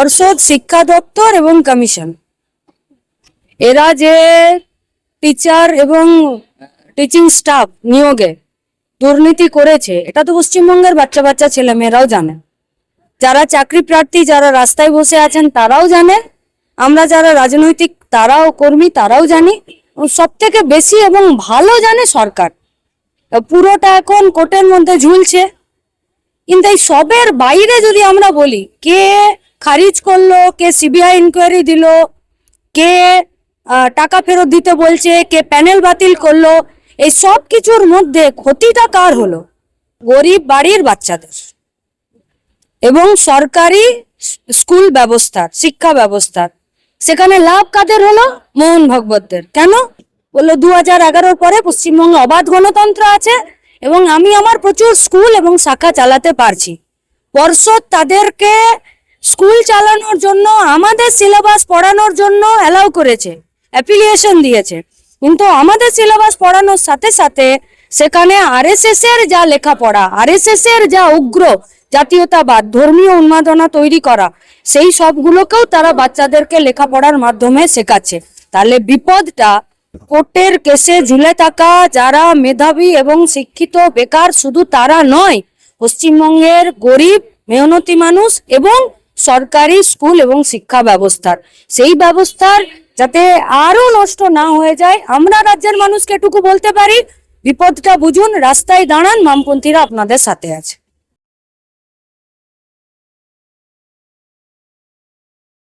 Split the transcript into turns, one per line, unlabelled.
পর্ষদ, শিক্ষা দপ্তর এবং কমিশন এরা যে টিচার এবং টিচিং স্টাফ নিয়োগে দুর্নীতি করেছে এটা তো পশ্চিমবঙ্গের বাচ্চা বাচ্চা ছেলে মেয়েরাও জানে। যারা চাকরি প্রার্থী, যারা রাস্তায় বসে আছেন তারাও জানে, আমরা যারা রাজনৈতিক তারাও কর্মী তারাও জানি, সব থেকে বেশি এবং ভালো জানে সরকার। পুরোটা এখন কোর্টের মধ্যে ঝুলছে। কিন্তু এই সবের বাইরে যদি আমরা বলি, কে খারিজ করলো, কে সিবিআই ইনকোয়ারি দিল, কে টাকা ফেরত দিতে বলছে, কে প্যানেল বাতিল করলো, এই সব কিছুর মধ্যে ক্ষতিটা কার হলো? গরিব বাড়ির বাচ্চাদের। এবং সরকারি স্কুল ব্যবস্থার, শিক্ষা ব্যবস্থার, সেখানে লাভ কাদের হলো? মোহন ভাগবতদের। কেন? বললো 2011 পরে পশ্চিমবঙ্গে অবাধ গণতন্ত্র আছে এবং আমি আমার প্রচুর স্কুল এবং শাখা চালাতে পারছি। পর্ষদ তাদেরকে স্কুল চালানোর জন্য, আমাদের সিলেবাস পড়ানোর জন্য অ্যালাউ করেছে, অ্যাফিলিয়েশন দিয়েছে। কিন্তু আমাদের সিলেবাস পড়ানোর সাথে সাথে সেখানে আরএসএস এর যা লেখাপড়া, আরএসএস এর যা উগ্র জাতীয়তাবাদ, ধর্মীয় উন্মাদনা তৈরি করা, সেই সবগুলোকেও তারা বাচ্চাদেরকে লেখাপড়ার মাধ্যমে শেখাচ্ছে। তাহলে বিপদটা কোর্টের কেসে ঝুলে থাকা যারা মেধাবী এবং শিক্ষিত বেকার শুধু তারা নয়, পশ্চিমবঙ্গের গরিব মেহনতি মানুষ এবং সরকারি স্কুল এবং শিক্ষা ব্যবস্থার, সেই ব্যবস্থার যাতে আরো নষ্ট না হয়ে যায়, আমরা রাজ্যের মানুষকে এটুকু বলতে পারি, বিপদটা বুঝুন, রাস্তায় দাঁড়ান, বামপন্থীরা আপনাদের সাথে আছে।